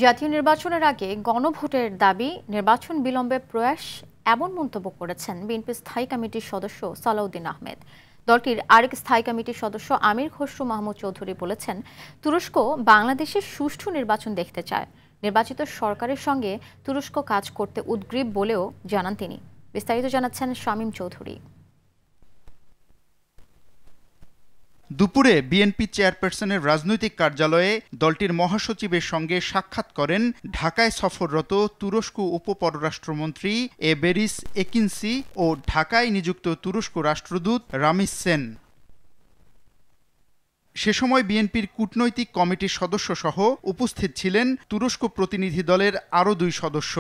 জাতীয় নির্বাচনের আগে গণভোটের দাবি, নির্বাচন বিলম্বে প্রয়াস, এমন মন্তব্য করেছেন বিএনপি স্থায়ী কমিটির সদস্য সালাউদ্দিন আহমেদ। দলটির আরেক স্থায়ী কমিটির সদস্য আমির খসরু মাহমুদ চৌধুরী বলেছেন, তুরস্ক বাংলাদেশের সুষ্ঠু নির্বাচন দেখতে চায়। নির্বাচিত সরকারের সঙ্গে তুরস্ক কাজ করতে উদ্গ্রীব বলেও জানান তিনি। বিস্তারিত জানাচ্ছেন শামীম চৌধুরী। দুপুরে বিএনপি চেয়ারপারসনের রাজনৈতিক কার্যালয়ে দলটির মহাসচিবের সঙ্গে সাক্ষাৎ করেন ঢাকায় সফররত তুরস্ক উপপররাষ্ট্রমন্ত্রী এবেরিস একিনসি ও ঢাকায় নিযুক্ত তুরস্ক রাষ্ট্রদূত রামিজ সেন। সে সময় বিএনপির কূটনৈতিক কমিটির সদস্য সহ উপস্থিত ছিলেন তুরস্ক প্রতিনিধি দলের আরও 2 সদস্য।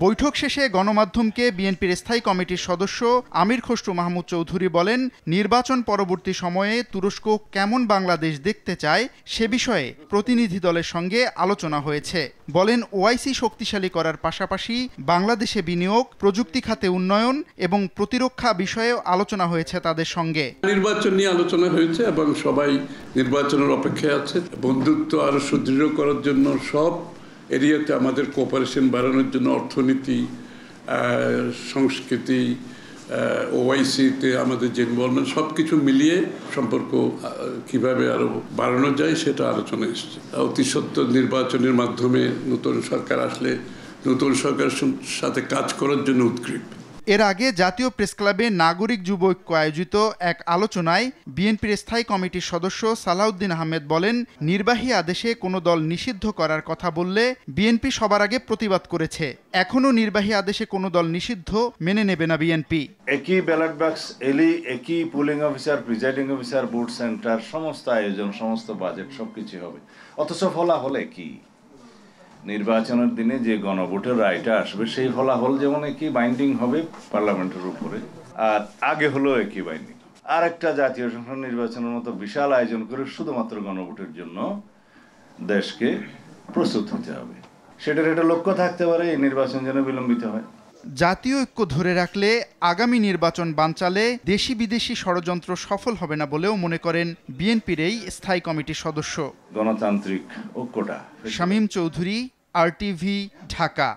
বৈঠক শেষে গণমাধ্যমকে বিএনপির স্থায়ী কমিটির সদস্য আমির খসরু মাহমুদ চৌধুরী বলেন, নির্বাচন পরবর্তী সময়ে তুরস্ক কেমন বাংলাদেশ দেখতে চায় সে বিষয়ে প্রতিনিধি দলের সঙ্গে আলোচনা হয়েছে। বলেন, ওআইসি শক্তিশালী করার পাশাপাশি বাংলাদেশে বিনিয়োগ, প্রযুক্তি খাতে উন্নয়ন এবং প্রতিরক্ষা বিষয়েও আলোচনা হয়েছে তাদের সঙ্গে। নির্বাচন নিয়ে আলোচনা হয়েছে এবং সবাই নির্বাচনের অপেক্ষায় আছে। বন্ধুত্ব আরো সুদৃঢ় করার জন্য সব এরিয়াতে আমাদের কোঅপারেশন বাড়ানোর জন্য অর্থনীতি, সংস্কৃতি, ওআইসিতে আমাদের যে ইনভলভমেন্ট সব কিছু মিলিয়ে সম্পর্ক কিভাবে আরো বাড়ানো যায় সেটা আলোচনা এসেছে। অতি সত্বর নির্বাচনের মাধ্যমে নতুন সরকার আসলে নতুন সরকারের সাথে কাজ করার জন্য উদ্গ্রীব। এর আগে জাতীয় প্রেসক্লাবে নাগরিক যুব ঐক্য আয়োজিত এক আলোচনায় বিএনপির স্থায়ী কমিটির সদস্য সালাউদ্দিন আহমেদ বলেন, নির্বাহী আদেশে কোনো দল নিষিদ্ধ করার কথা বললে বিএনপি সবার আগে প্রতিবাদ করেছে। এখনও নির্বাহী আদেশে কোনো দল নিষিদ্ধ মেনে নেবে না বিএনপি। একই ব্যালট বাক্স এলি, একই pulling officer, presiding officer, vote centre, সমস্ত আয়োজন, সমস্ত বাজেট সবকিছু হবে। অথচ ফলাফলে কি? নির্বাচনের দিনে যে গণভোটের রায়টা আসবে সেই ফলাফল যেমন একই বাইন্ডিং হবে পার্লামেন্টের উপরে, আর আগে হলো একই বাইন্ডিং। আর একটা জাতীয় সংসদ নির্বাচনের মতো বিশাল আয়োজন করে শুধুমাত্র গণভোটের জন্য দেশকে প্রস্তুত হতে হবে। সেটার একটা লক্ষ্য থাকতে পারে এই নির্বাচন যেন বিলম্বিত হয়। জাতীয় ঐক্য ধরে রাখলে আগামী নির্বাচন বানচালে দেশি বিদেশি ষড়যন্ত্র সফল হবে না বলেও মনে করেন বিএনপির এই স্থায়ী কমিটির সদস্য। গণতান্ত্রিক ঐক্যটা। শামীম চৌধুরী, RTV, ঢাকা।